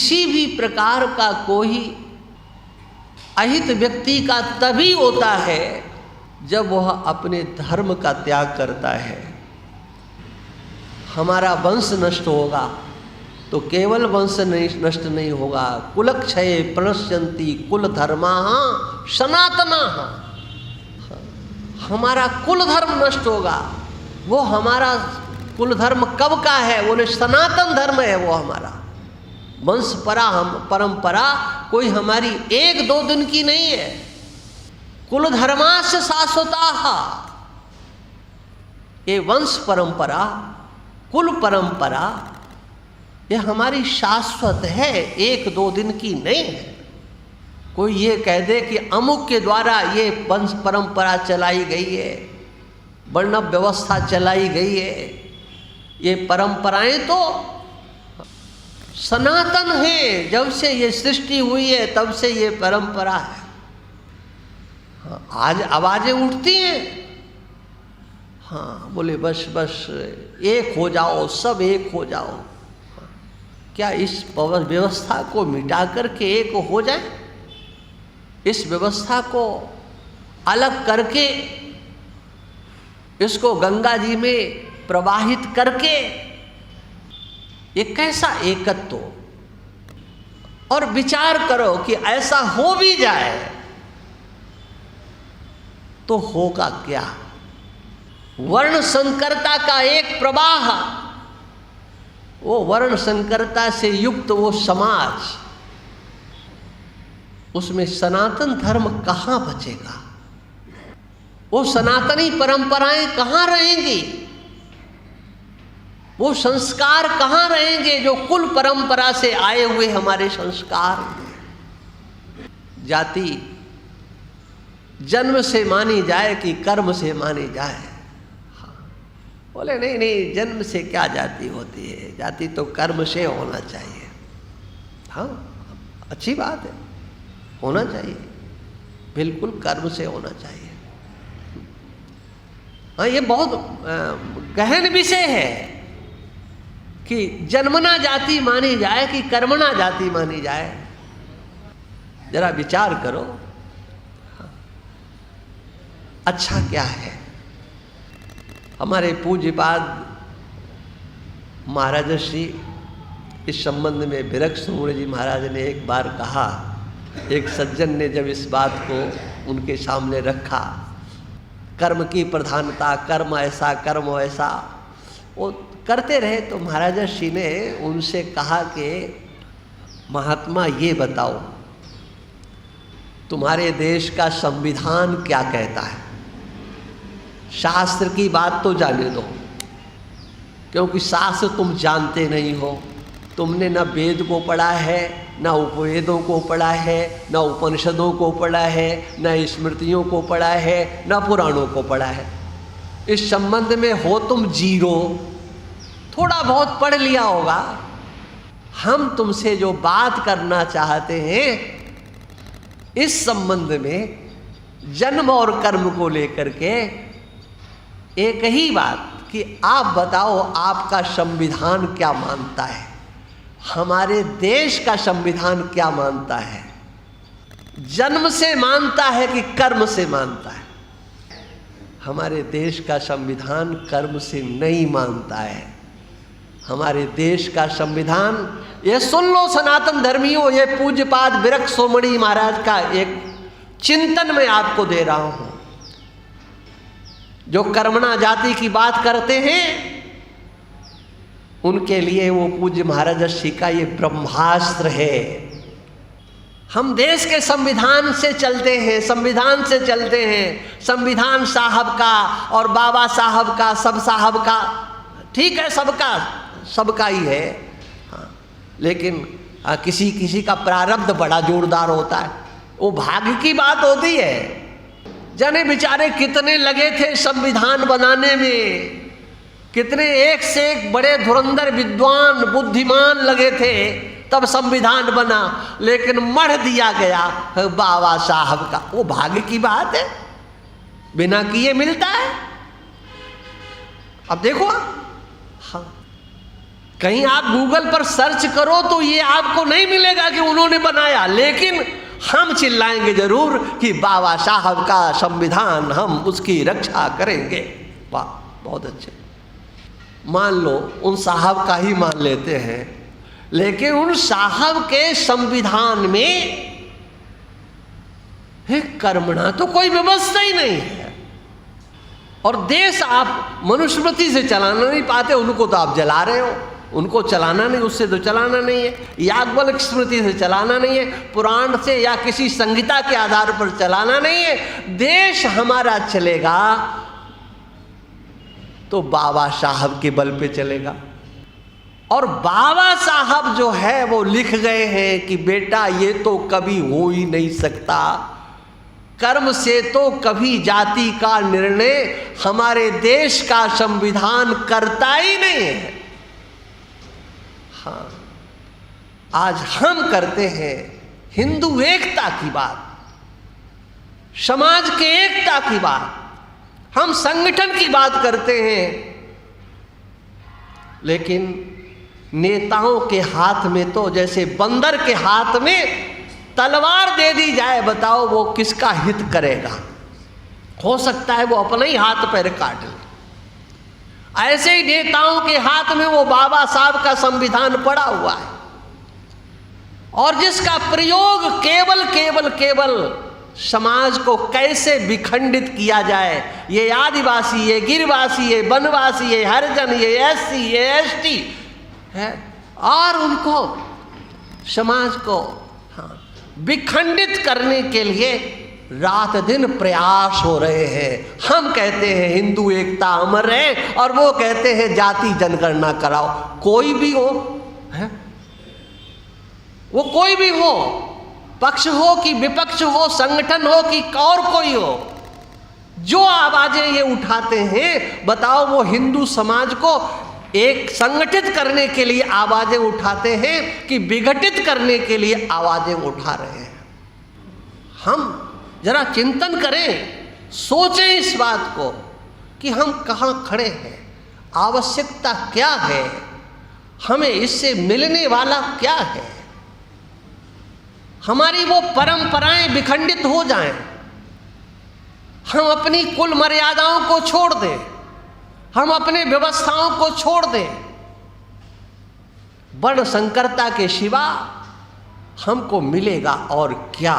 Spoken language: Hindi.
किसी भी प्रकार का कोई अहित व्यक्ति का तभी होता है जब वह अपने धर्म का त्याग करता है। हमारा वंश नष्ट होगा तो केवल वंश नष्ट नहीं होगा, कुलक्षये प्रणश्यन्ति कुल धर्माः सनातनाः। हमारा कुल धर्म नष्ट होगा। वो हमारा कुल धर्म कब का है? बोले सनातन धर्म है वो हमारा। वंश परंपरा कोई हमारी 1-2 दिन की नहीं है। कुल धर्मास्य शाश्वताः। ये वंश परंपरा, कुल परंपरा, ये हमारी शाश्वत है, 1-2 दिन की नहीं है। कोई ये कह दे कि अमुक के द्वारा ये वंश परंपरा चलाई गई है, वर्ण व्यवस्था चलाई गई है, ये परंपराएं तो सनातन है। जब से ये सृष्टि हुई है तब से ये परंपरा है। आज आवाजें उठती हैं, हाँ बोले बस बस एक हो जाओ, सब एक हो जाओ। क्या इस व्यवस्था को मिटा करके एक हो जाए? इस व्यवस्था को अलग करके, इसको गंगा जी में प्रवाहित करके ये कैसा एकत्व? और विचार करो कि ऐसा हो भी जाए तो होगा क्या? वर्ण संकरता का एक प्रवाह, वो वर्ण संकरता से युक्त वो समाज, उसमें सनातन धर्म कहाँ बचेगा? वो सनातनी परंपराएं कहाँ रहेंगी? वो संस्कार कहाँ रहेंगे जो कुल परंपरा से आए हुए हमारे संस्कार? जाति जन्म से मानी जाए कि कर्म से मानी जाए? बोले नहीं नहीं, जन्म से क्या जाति होती है, जाति तो कर्म से होना चाहिए। हाँ अच्छी बात है, होना चाहिए, बिल्कुल कर्म से होना चाहिए। हाँ ये बहुत गहन विषय है कि जन्मना जाति मानी जाए कि कर्मणा जाति मानी जाए। जरा विचार करो, अच्छा क्या है? हमारे पूज्यपाद महाराज श्री इस संबंध में विरक्त शिरोमणि जी महाराज ने एक बार कहा, एक सज्जन ने जब इस बात को उनके सामने रखा, कर्म की प्रधानता, कर्म ऐसा कर्म वैसा, वो करते रहे, तो महाराज श्री ने उनसे कहा कि महात्मा ये बताओ तुम्हारे देश का संविधान क्या कहता है? शास्त्र की बात तो जाने दो, क्योंकि शास्त्र तुम जानते नहीं हो। तुमने न वेद को पढ़ा है, न उपवेदों को पढ़ा है, न उपनिषदों को पढ़ा है, न स्मृतियों को पढ़ा है, न पुराणों को पढ़ा है। इस संबंध में हो तुम जीरो। थोड़ा बहुत पढ़ लिया होगा। हम तुमसे जो बात करना चाहते हैं इस संबंध में, जन्म और कर्म को लेकर के, एक ही बात कि आप बताओ आपका संविधान क्या मानता है, हमारे देश का संविधान क्या मानता है? जन्म से मानता है कि कर्म से मानता है? हमारे देश का संविधान कर्म से नहीं मानता है। हमारे देश का संविधान, ये सुन लो सनातन धर्मियों, ये पूज्यपाद विरक्त शिरोमणि महाराज का एक चिंतन मैं आपको दे रहा हूं। जो कर्मणा जाति की बात करते हैं उनके लिए वो पूज्य महाराज श्री का ये ब्रह्मास्त्र है। हम देश के संविधान से चलते हैं, संविधान से चलते हैं। संविधान साहब का और बाबा साहब का, सब साहब का, ठीक है, सबका ही है। हाँ, लेकिन किसी किसी का प्रारब्ध बड़ा जोरदार होता है, वो भाग्य की बात होती है। जाने बेचारे कितने लगे थे संविधान बनाने में, कितने एक से एक बड़े धुरंधर विद्वान बुद्धिमान लगे थे, तब संविधान बना, लेकिन मढ़ दिया गया बाबा साहब का। वो भाग्य की बात है, बिना किए मिलता है। अब देखो, हाँ कहीं आप गूगल पर सर्च करो तो ये आपको नहीं मिलेगा कि उन्होंने बनाया, लेकिन हम चिल्लाएंगे जरूर कि बाबा साहब का संविधान, हम उसकी रक्षा करेंगे। वाह, बहुत अच्छे। मान लो उन साहब का ही मान लेते हैं, लेकिन उन साहब के संविधान में कर्मणा तो कोई व्यवस्था ही नहीं है। और देश आप मनुस्मृति से चलाना नहीं पाते, उनको तो आप जला रहे हो, उनको चलाना नहीं, उससे तो चलाना नहीं है, याज्ञवल्क्य स्मृति से चलाना नहीं है, पुराण से या किसी संहिता के आधार पर चलाना नहीं है। देश हमारा चलेगा तो बाबा साहब के बल पे चलेगा। और बाबा साहब जो है वो लिख गए हैं कि बेटा ये तो कभी हो ही नहीं सकता, कर्म से तो कभी जाति का निर्णय हमारे देश का संविधान करता ही नहीं है। हाँ, आज हम करते हैं हिंदू एकता की बात, समाज के एकता की बात, हम संगठन की बात करते हैं, लेकिन नेताओं के हाथ में तो जैसे बंदर के हाथ में तलवार दे दी जाए, बताओ वो किसका हित करेगा? हो सकता है वो अपना ही हाथ पैर काट ले। ऐसे ही नेताओं के हाथ में वो बाबा साहब का संविधान पड़ा हुआ है, और जिसका प्रयोग केवल केवल केवल समाज को कैसे विखंडित किया जाए, ये आदिवासी, ये गिरवासी, ये वनवासी, ये हरिजन, ये एससी, ये एसटी है, और उनको समाज को विखंडित करने के लिए रात दिन प्रयास हो रहे हैं। हम कहते हैं हिंदू एकता अमर है, और वो कहते हैं जाति जनगणना कराओ। कोई भी हो है, वो कोई भी हो, पक्ष हो कि विपक्ष हो, संगठन हो कि और कोई हो, जो आवाजें ये उठाते हैं, बताओ वो हिंदू समाज को एक संगठित करने के लिए आवाजें उठाते हैं कि विघटित करने के लिए आवाजें उठा रहे हैं? हम जरा चिंतन करें, सोचें इस बात को कि हम कहाँ खड़े हैं, आवश्यकता क्या है, हमें इससे मिलने वाला क्या है। हमारी वो परंपराएं विखंडित हो जाएं, हम अपनी कुल मर्यादाओं को छोड़ दें, हम अपने व्यवस्थाओं को छोड़ दें, वर्ण संकरता के सिवा हमको मिलेगा और क्या?